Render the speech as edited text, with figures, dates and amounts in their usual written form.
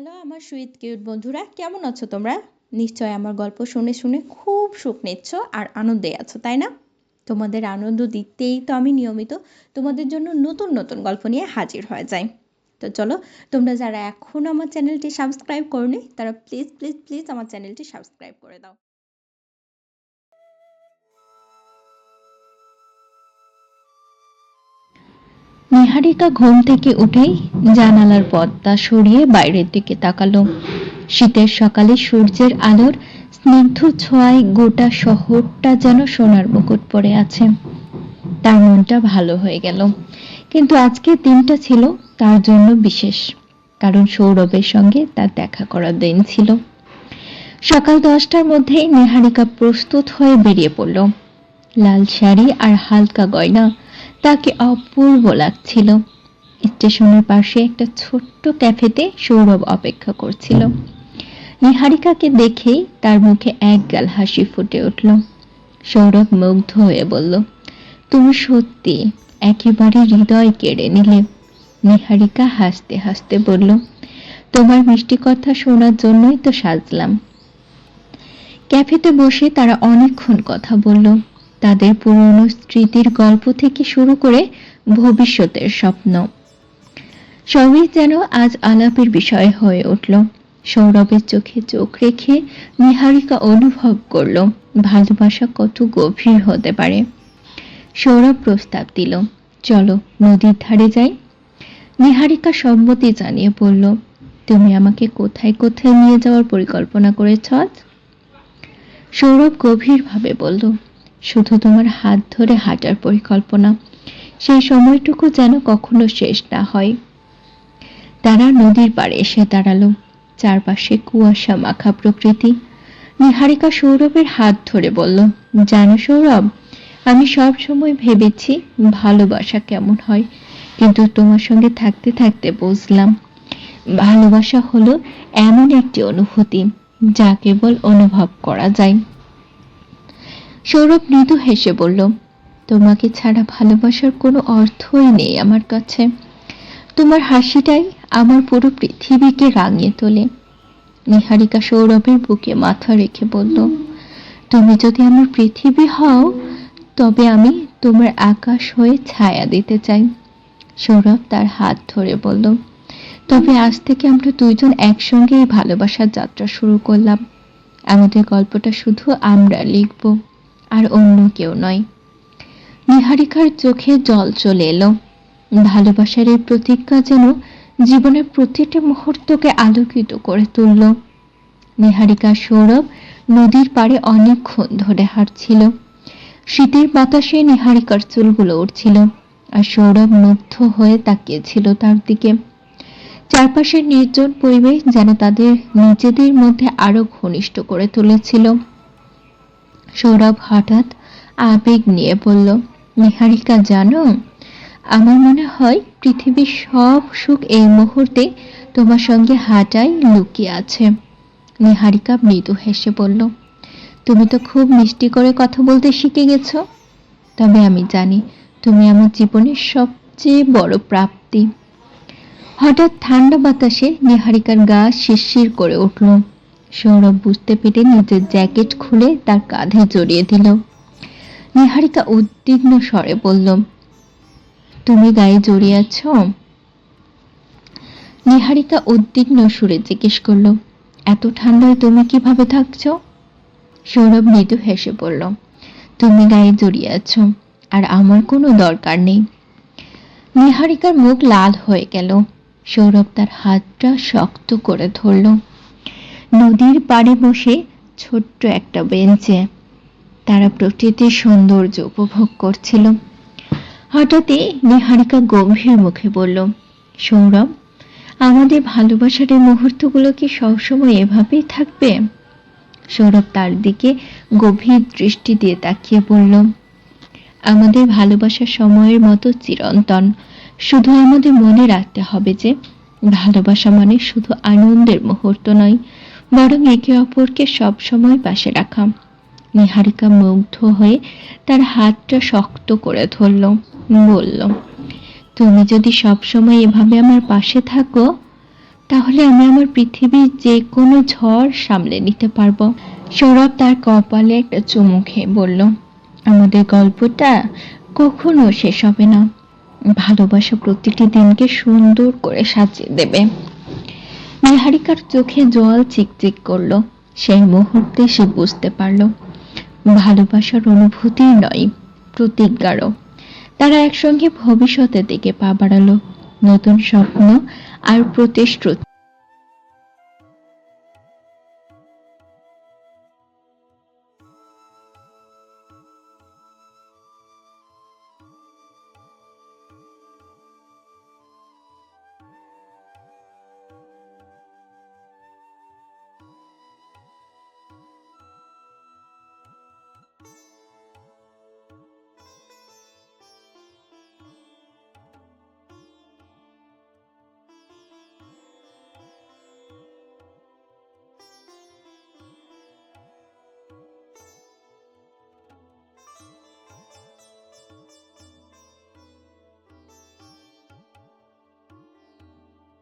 Hello আমার sweet cute বন্ধুরা, কেমন আছো তোমরা? নিশ্চয় আমার গল্প শুনে শুনে খুব সুখ নিচ্ছ আর আনন্দে আছো, তাই না? তোমাদের আনন্দ দিতেই তো আমি নিয়মিত তোমাদের জন্য নতুন নতুন গল্প নিয়ে হাজির হয়ে যাই। তো চলো, তোমরা যারা এখনও আমার চ্যানেলটি সাবস্ক্রাইব করনি তারা প্লিজ প্লিজ প্লিজ আমার চ্যানেলটি সাবস্ক্রাইব করে দাও। নিহারিকা ঘুম থেকে উঠেই জানালার পর্দা সরিয়ে বাইরের দিকে তাকালো। শীতের সকালে সূর্যের আলোর স্নিগ্ধ ছোঁয়ায় গোটা শহরটা যেন সোনার মুকুট পরে আছে। তার মনটা ভালো হয়ে গেল। কিন্তু আজকের দিনটা ছিল তার জন্য বিশেষ, কারণ সৌরভের সঙ্গে তার দেখা করার দিন ছিল। সকাল 10টার মধ্যেই নিহারিকা প্রস্তুত হয়ে বেরিয়ে পড়ল। লাল শাড়ি আর হালকা গয়না তাকে অপূর্ব লাগছিল। স্টেশনের পাশে একটা ছোট্ট ক্যাফেতে সৌরভ অপেক্ষা করছিল। নিহারিকাকে দেখেই তার মুখে একগাল হাসি ফুটে উঠল। সৌরভ মুগ্ধ হয়ে বলল, তুমি সত্যি একেবারে হৃদয় কেড়ে নিলে। নিহারিকা হাসতে হাসতে বলল, তোমার মিষ্টি কথা শোনার জন্যই তো সাজলাম। ক্যাফেতে বসে তারা অনেকক্ষণ কথা বলল। তাদের পুরনো স্মৃতির গল্প থেকে শুরু করে ভবিষ্যতের স্বপ্ন, সবই যেন আজ আলাপের বিষয় হয়ে উঠল। সৌরভের চোখে চোখ রেখে নিহারিকা অনুভব করল ভালোবাসা কত গভীর হতে পারে। সৌরভ প্রস্তাব দিল, চলো নদীর ধারে যাই। নিহারিকা সম্মতি জানিয়ে বলল, তুমি আমাকে কোথায় কোথায় নিয়ে যাওয়ার পরিকল্পনা করেছ আজ? সৌরভ গভীরভাবে বলল, শুধু তোমার হাত ধরে হাঁটার পরিকল্পনা, সেই সময়টুকু যেন কখনো শেষ না হয়। তারা নদীর পাড়ে এসে দাঁড়ালো। চারপাশে কুয়াশা মাখা প্রকৃতি। নিহারিকা সৌরভের হাত ধরে বলল, জানো সৌরভ, আমি সব সময় ভেবেছি ভালোবাসা কেমন হয়, কিন্তু তোমার সঙ্গে থাকতে থাকতে বুঝলাম ভালোবাসা হলো এমন একটি অনুভূতি যা কেবল অনুভব করা যায়। সৌরভ মৃদু হেসে বলল, তোমাকে ছাড়া ভালোবাসার কোনো অর্থই নেই আমার কাছে। তোমার হাসিটাই আমার পুরো পৃথিবীকে রাঙিয়ে তোলে। নিহারিকা সৌরভের বুকে মাথা রেখে বলল, তুমি যদি আমার পৃথিবী হও তবে আমি তোমার আকাশ হয়ে ছায়া দিতে চাই। সৌরভ তার হাত ধরে বলল, তবে আজ থেকে আমরা দুইজন একসঙ্গে এই ভালোবাসার যাত্রা শুরু করলাম। আমাদের গল্পটা শুধু আমরা লিখব, আর অন্য কেউ নয়। নিহারিকার চোখে জল চলে এলো। ভালোবাসার এই প্রতিজ্ঞা যেন জীবনের প্রতিটি মুহূর্তকে আলোকিত করে তুলল। নিহারিকা সৌরভ নদীর পাড়ে অনেকক্ষণ ধরে হাঁটছিল। শীতের বাতাসে নিহারিকার চুলগুলো উঠছিল, আর সৌরভ মুগ্ধ হয়ে তাকিয়েছিল তার দিকে। চারপাশের নির্জন পরিবেশ যেন তাদের নিজেদের মধ্যে আরো ঘনিষ্ঠ করে তুলেছিল। সৌরভ হঠাৎ আবেগ নিয়ে বলল, নিহারিকা জানো, আমার মনে হয় পৃথিবীর সব সুখ এই মুহূর্তে তোমার সঙ্গে হাঁটাই লুকিয়ে আছে। নিহারিকা মৃদু হেসে বলল, তুমি তো খুব মিষ্টি করে কথা বলতে শিখে গেছো। তবে আমি জানি তুমি আমার জীবনের সবচেয়ে বড় প্রাপ্তি। হঠাৎ ঠান্ডা বাতাসে নিহারিকার গা শিরশির করে উঠল। সৌরভ বুঝতে পেরে নিজের জ্যাকেট খুলে তার কাঁধে জড়িয়ে দিল। নিহারিকা উদ্বিগ্ন স্বরে বলল, তুমি গায়ে জড়িয়ে আছো? নিহারিকা উদ্বিগ্ন সুরে জিজ্ঞেস করল, এত ঠান্ডায় তুমি কিভাবে থাকছো? সৌরভ মৃদু হেসে বলল, তুমি গায়ে জড়িয়ে আছো আর আমার কোনো দরকার নেই। নিহারিকার মুখ লাল হয়ে গেল। সৌরভ তার হাতটা শক্ত করে ধরল। নদীর পাড়ে বসে ছোট্ট একটা বেঞ্চে তারা প্রকৃতির সৌন্দর্য উপভোগ করছিল। হঠাৎই নিহারিকা গম্ভীর মুখে বলল, সৌরভ, আমাদের ভালোবাসার এই মুহূর্তগুলো কি সবসময় এভাবেই থাকবে? সৌরভ তার দিকে গভীর দৃষ্টি দিয়ে তাকিয়ে বলল, আমাদের ভালোবাসার সময়ের মতো চিরন্তন। শুধু আমাদের মনে রাখতে হবে যে ভালোবাসা মানে শুধু আনন্দের মুহূর্ত নয়, বরং একে অপরকে সব সময় পাশে রাখা। নিহারিকা মুগ্ধ হয়ে তার হাতটা শক্ত করে ধরল, বলল, তুমি যদি সব সময় এভাবে আমার পাশে থাকো তাহলে আমি আমার পৃথিবীর যে কোনো ঝড় সামলে নিতে পারবো। সৌরভ তার কপালে একটা চুমু খেয়ে বলল, আমাদের গল্পটা কখনো শেষ হবে না। ভালোবাসা প্রতিটি দিনকে সুন্দর করে সাজিয়ে দেবে। নিহারিকার চোখে জল চিকচিক করলো। সেই মুহূর্তে সে বুঝতে পারল ভালোবাসার অনুভূতি নয়, প্রতিজ্ঞারও। তারা একসঙ্গে ভবিষ্যতের দিকে পা বাড়ালো, নতুন স্বপ্ন আর প্রতিশ্রুতি